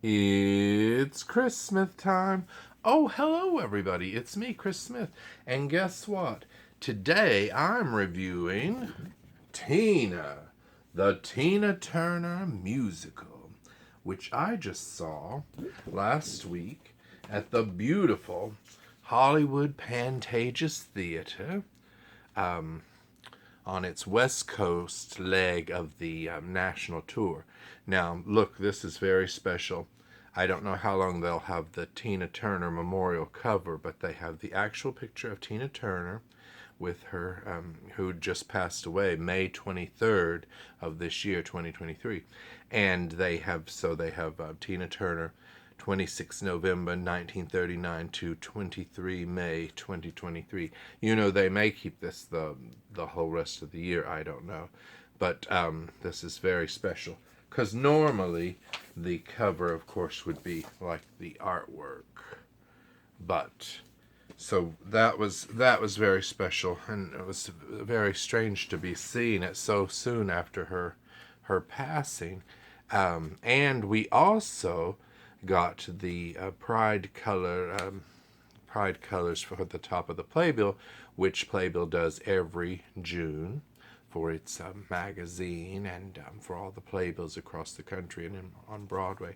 It's Chris Smith time. Oh, hello, everybody. It's me, Chris Smith. And guess what? Today I'm reviewing Tina, the Tina Turner musical, which I just saw last week at the beautiful Hollywood Pantages Theater on its West Coast leg of the national tour. Now, look, this is very special. I don't know how long they'll have the Tina Turner memorial cover, but they have the actual picture of Tina Turner with her, who just passed away May 23rd of this year, 2023. And they have Tina Turner 26 November 1939 to 23 May 2023. You know, they may keep this the whole rest of the year, I don't know. But this is very special. Because normally the cover, of course, would be like the artwork. But so that was very special, and it was very strange to be seeing it so soon after her passing. And we also got the pride colors for the top of the playbill, which playbill does every June for its magazine and for all the playbills across the country and on Broadway.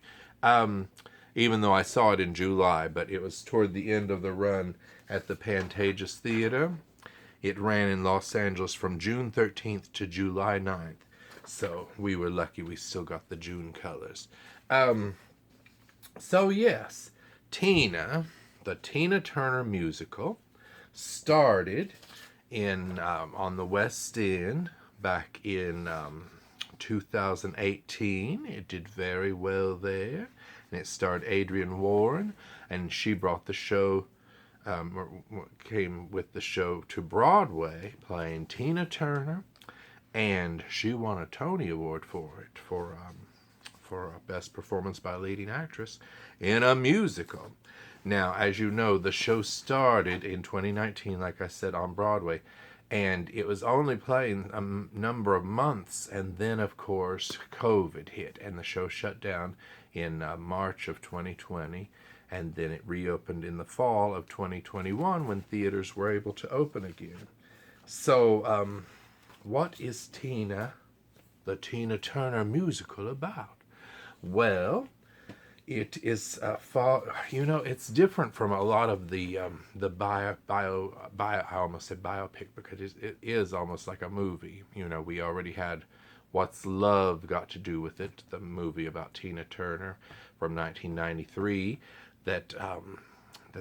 Even though I saw it in July, but it was toward the end of the run at the Pantages Theater. It ran in Los Angeles from June 13th to July 9th. So we were lucky we still got the June colors. So yes, Tina, the Tina Turner musical, started in on the West End back in 2018. It did very well there, and it starred Adrienne Warren, and she brought the show, came with the show to Broadway, playing Tina Turner, and she won a Tony Award for it for Best Performance by a Leading Actress in a Musical. Now, as you know, the show started in 2019, like I said, on Broadway, and it was only playing a number of months, and then, of course, COVID hit, and the show shut down in March of 2020, and then it reopened in the fall of 2021 when theaters were able to open again. So, what is Tina, the Tina Turner musical, about? Well, it is it's different from a lot of the I almost said biopic, because it is almost like a movie. You know, we already had What's Love Got to Do with It, the movie about Tina Turner from 1993 that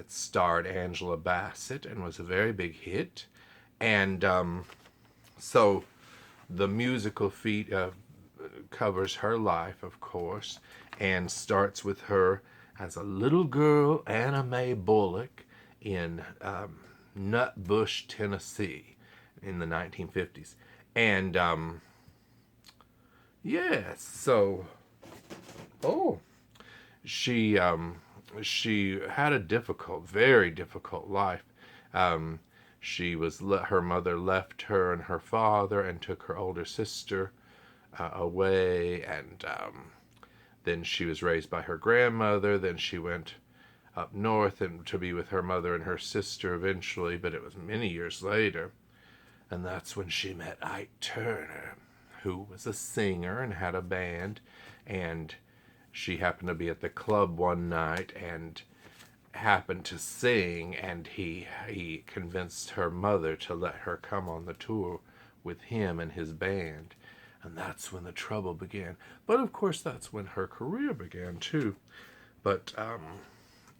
starred Angela Bassett and was a very big hit. And so the musical feat covers her life, of course, and starts with her as a little girl, Anna Mae Bullock, in Nutbush, Tennessee, in the 1950s. And yes, so oh, she she had a difficult, very difficult life. Um, her mother left her and her father and took her older sister away, and then she was raised by her grandmother. Then she went up north and to be with her mother and her sister eventually, but it was many years later. And that's when she met Ike Turner, who was a singer and had a band. And she happened to be at the club one night and happened to sing, and he convinced her mother to let her come on the tour with him and his band. And that's when the trouble began. But of course, that's when her career began too. But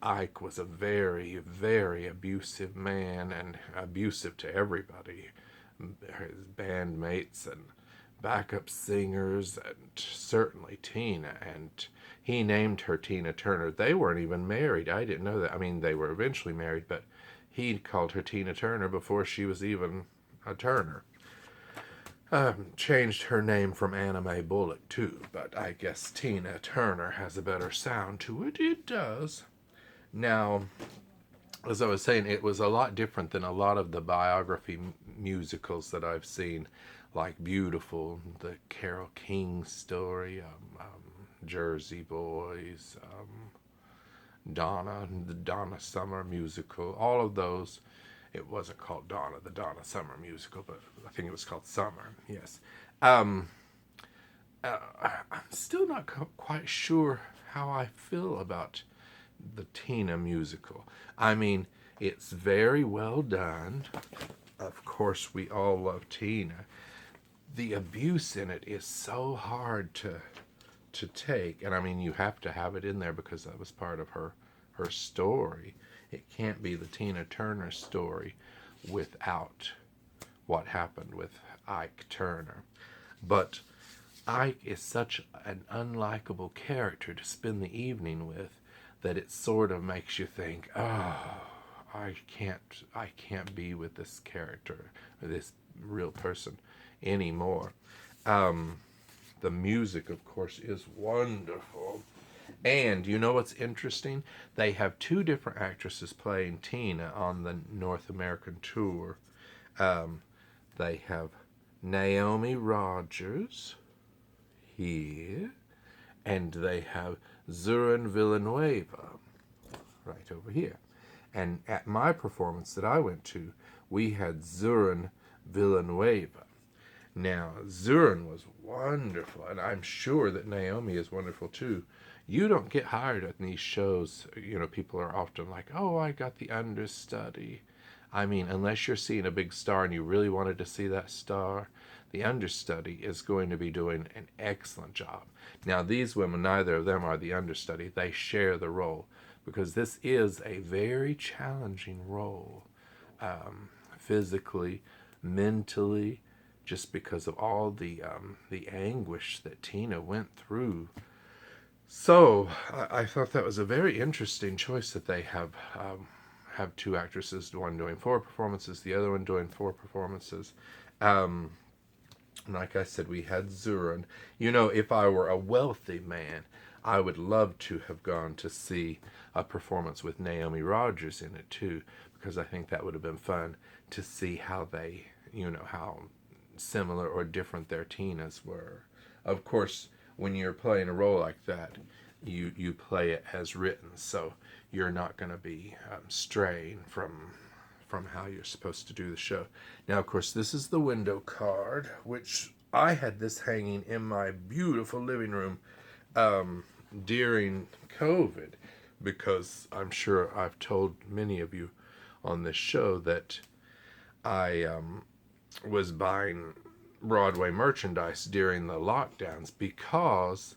Ike was a very, very abusive man, and abusive to everybody, his bandmates and backup singers, and certainly Tina. And he named her Tina Turner. They weren't even married. I didn't know that. I mean, they were eventually married, but he called her Tina Turner before she was even a Turner. Changed her name from Anna Mae Bullock too, but I guess Tina Turner has a better sound to it. It does. Now, as I was saying, it was a lot different than a lot of the biography musicals that I've seen, like Beautiful, the Carole King story, Jersey Boys, Donna, the Donna Summer musical, all of those. It wasn't called Donna, the Donna Summer musical, but I think it was called Summer, yes. Um, I'm still not quite sure how I feel about the Tina musical. I mean, it's very well done. Of course, we all love Tina. The abuse in it is so hard to take, and I mean, you have to have it in there because that was part of her story. It can't be the Tina Turner story without what happened with Ike Turner. But Ike is such an unlikable character to spend the evening with that it sort of makes you think, oh, I can't be with this character, or this real person anymore. The music, of course, is wonderful. And you know what's interesting? They have two different actresses playing Tina on the North American tour. They have Naomi Rogers here, and they have Zoran Villanueva right over here. And at my performance that I went to, we had Zoran Villanueva. Now, Zoran was wonderful, and I'm sure that Naomi is wonderful too. You don't get hired at these shows. You know, people are often like, oh, I got the understudy. I mean, unless you're seeing a big star and you really wanted to see that star, the understudy is going to be doing an excellent job. Now, these women, neither of them are the understudy. They share the role because this is a very challenging role, physically, mentally, just because of all the anguish that Tina went through. So I thought that was a very interesting choice that they have two actresses, one doing 4 performances, the other one doing 4 performances. Like I said, we had Zoran. You know, if I were a wealthy man, I would love to have gone to see a performance with Naomi Rogers in it too, because I think that would have been fun to see how they, how similar or different their Tinas were. Of course, when you're playing a role like that, you play it as written, so you're not going to be straying from how you're supposed to do the show. Now, of course, this is the window card, which I had this hanging in my beautiful living room during COVID, because I'm sure I've told many of you on this show that I was buying Broadway merchandise during the lockdowns because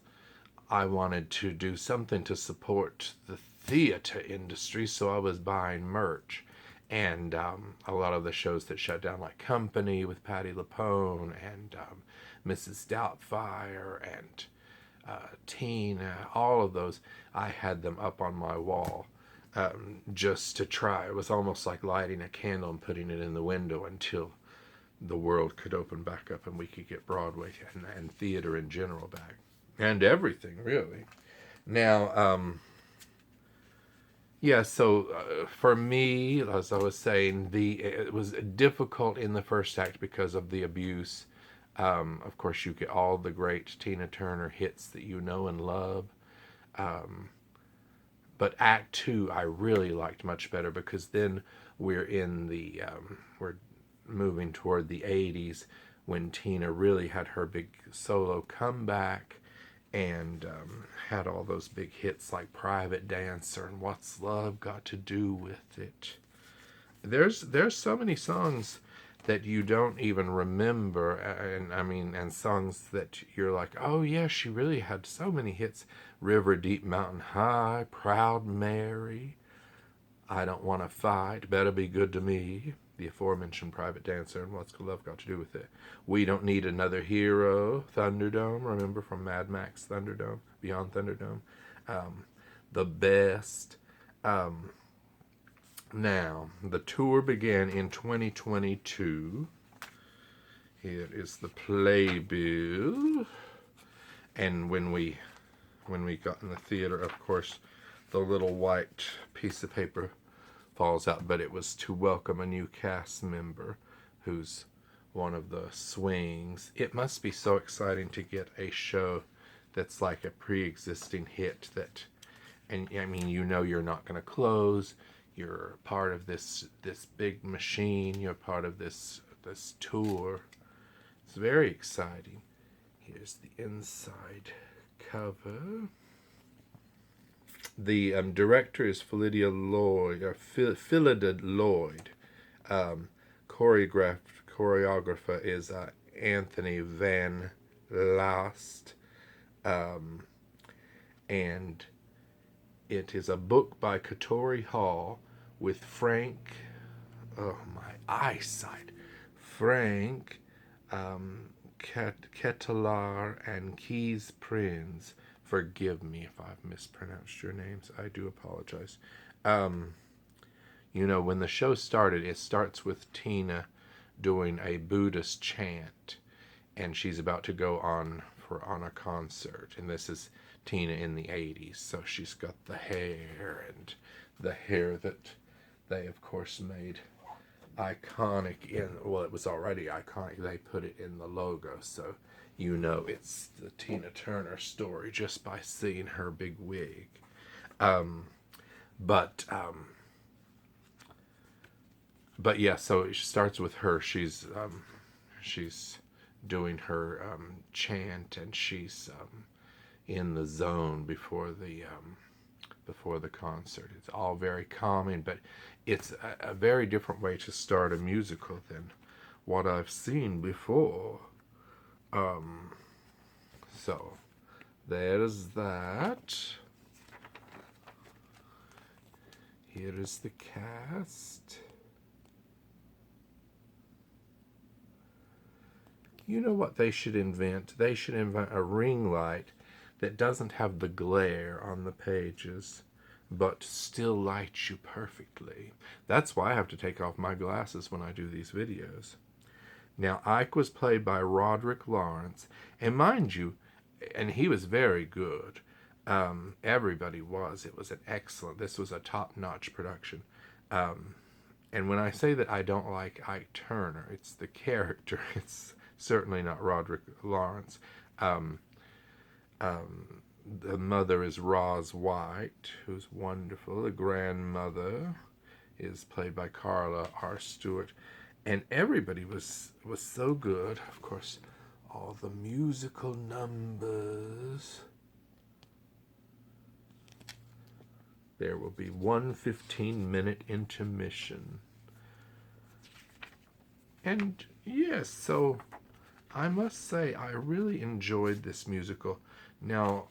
I wanted to do something to support the theater industry, so I was buying merch. And a lot of the shows that shut down, like Company with Patti LuPone and Mrs. Doubtfire and Tina, all of those, I had them up on my wall just to try. It was almost like lighting a candle and putting it in the window until the world could open back up and we could get Broadway and theater in general back. And everything, really. Now, so for me, as I was saying, it was difficult in the first act because of the abuse. Of course, you get all the great Tina Turner hits that you know and love. But Act 2, I really liked much better because then we're moving toward the 80s when Tina really had her big solo comeback and had all those big hits like Private Dancer and What's Love Got to Do with It. There's so many songs that you don't even remember, and songs that you're like, oh yeah, she really had so many hits. River Deep Mountain High, Proud Mary, I Don't Want to Fight, Better Be Good to Me, the aforementioned Private Dancer, and What's Love Got to Do with It. We Don't Need Another Hero, Thunderdome, remember from Mad Max Thunderdome, Beyond Thunderdome. The Best. Now, the tour began in 2022. Here is the playbill. And when we got in the theater, of course, the little white piece of paper falls out, but it was to welcome a new cast member who's one of the swings. It must be so exciting to get a show that's like a pre-existing hit that, and I mean, you know, you're not going to close. You're part of this big machine. You're part of this tour. It's very exciting. Here's the inside cover. The director is Philida Lloyd, or Philida Lloyd. Choreographer is Anthony Van Last. And it is a book by Katori Hall with Frank, oh my eyesight, Frank Ketelaar and Keys Prinz. Forgive me if I've mispronounced your names. I do apologize. You know, when the show started, it starts with Tina doing a Buddhist chant, and she's about to go on a concert. And this is Tina in the 80s, so she's got the hair that they, of course, made iconic in, well, it was already iconic. They put it in the logo, so you know it's the Tina Turner story just by seeing her big wig. But yeah, so it starts with her. She's doing her chant, and she's in the zone before the concert. It's all very calming, but it's a very different way to start a musical than what I've seen before. So there's that. Here is the cast. You know what they should invent? They should invent a ring light that doesn't have the glare on the pages, but still lights you perfectly. That's why I have to take off my glasses when I do these videos. Now, Ike was played by Roderick Lawrence, and mind you, and he was very good. Everybody was. It was this was a top-notch production. And when I say that I don't like Ike Turner, it's the character. It's certainly not Roderick Lawrence. The mother is Roz White, who's wonderful. The grandmother is played by Carla R. Stewart. And everybody was so good. Of course, all the musical numbers. There will be one 15-minute intermission. And yes, so I must say I really enjoyed this musical. Now,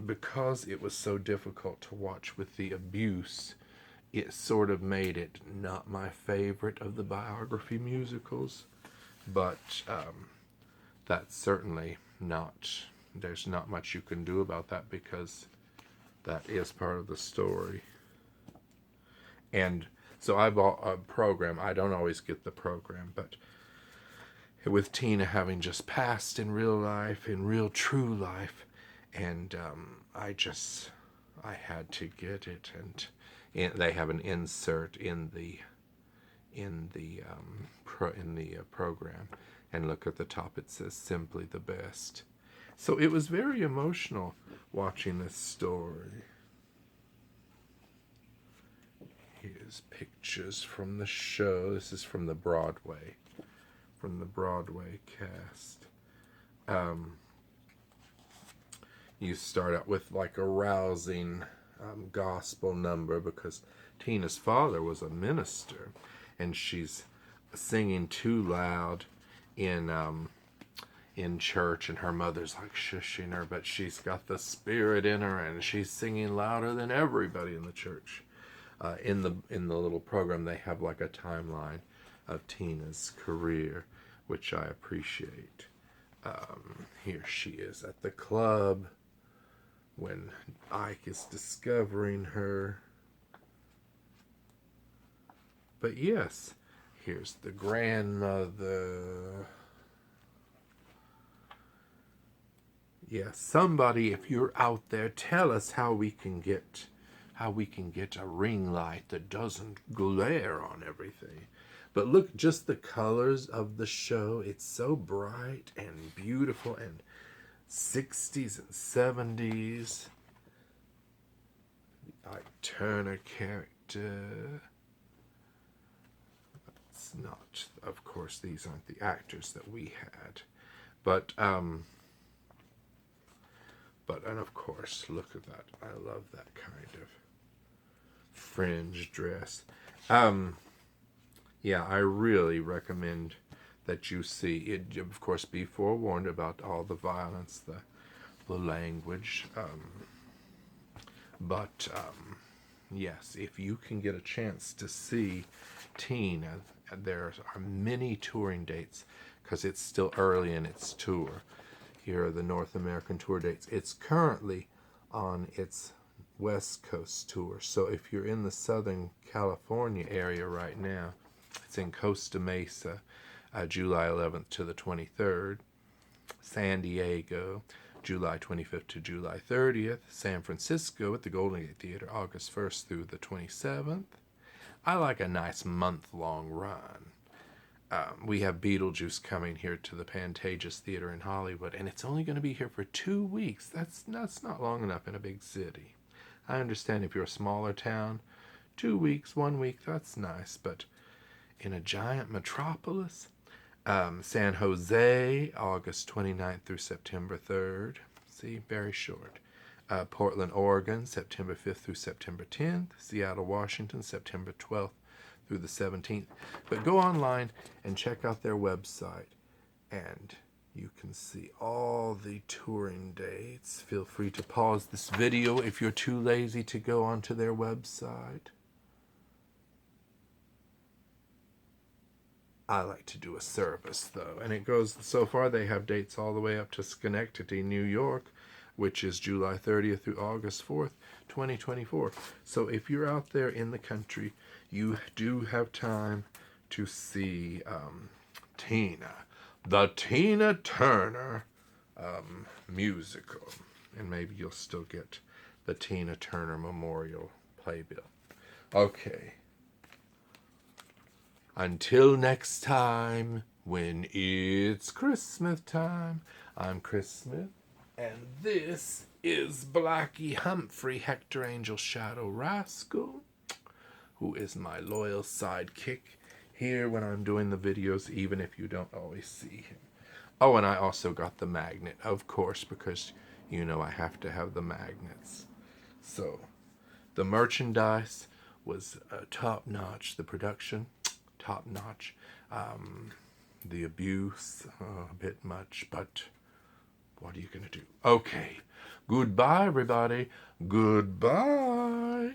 because it was so difficult to watch with the abuse, it sort of made it not my favorite of the biography musicals. But that's certainly not, there's not much you can do about that, because that is part of the story. And so I bought a program. I don't always get the program, but with Tina having just passed in real life, in real true life, and I had to get it, and they have an insert in the program, and look at the top, it says "Simply the Best." So it was very emotional watching this story. Here's pictures from the show. This is from the Broadway cast. You start out with like a rousing gospel number, because Tina's father was a minister, and she's singing too loud in church, and her mother's like shushing her, but she's got the spirit in her, and she's singing louder than everybody in the church. In the little program, they have like a timeline of Tina's career, which I appreciate. Here she is at the club when Ike is discovering her. But yes, here's the grandmother. Yes, somebody, if you're out there, tell us how we can get a ring light that doesn't glare on everything. But look, just the colors of the show. It's so bright and beautiful, and 60s and 70s. The Ike Turner character. It's not, of course, these aren't the actors that we had. But, and of course, look at that. I love that kind of fringe dress. Yeah, I really recommend that you see it. Of course, be forewarned about all the violence, the language. But yes, if you can get a chance to see Teen, there are many touring dates because it's still early in its tour. Here are the North American tour dates. It's currently on its West Coast tour. So if you're in the Southern California area right now, it's in Costa Mesa, July 11th to the 23rd. San Diego, July 25th to July 30th. San Francisco at the Golden Gate Theater, August 1st through the 27th. I like a nice month-long run. We have Beetlejuice coming here to the Pantages Theater in Hollywood, and it's only going to be here for 2 weeks. That's not long enough in a big city. I understand if you're a smaller town, 2 weeks, 1 week, that's nice, but in a giant metropolis, San Jose, August 29th through September 3rd. See, very short. Portland, Oregon, September 5th through September 10th. Seattle, Washington, September 12th through the 17th. But go online and check out their website, and you can see all the touring dates. Feel free to pause this video if you're too lazy to go onto their website. I like to do a service, though, and it goes, so far they have dates all the way up to Schenectady, New York, which is July 30th through August 4th, 2024. So if you're out there in the country, you do have time to see Tina, the Tina Turner musical, and maybe you'll still get the Tina Turner Memorial Playbill. Okay. Until next time, when it's Christmas time, I'm Chris Smith, and this is Blackie Humphrey, Hector Angel Shadow Rascal, who is my loyal sidekick here when I'm doing the videos, even if you don't always see him. Oh, and I also got the magnet, of course, because, you know, I have to have the magnets. So, the merchandise was top-notch. The production, top-notch. The abuse, a bit much, but what are you going to do? Okay. Goodbye, everybody. Goodbye.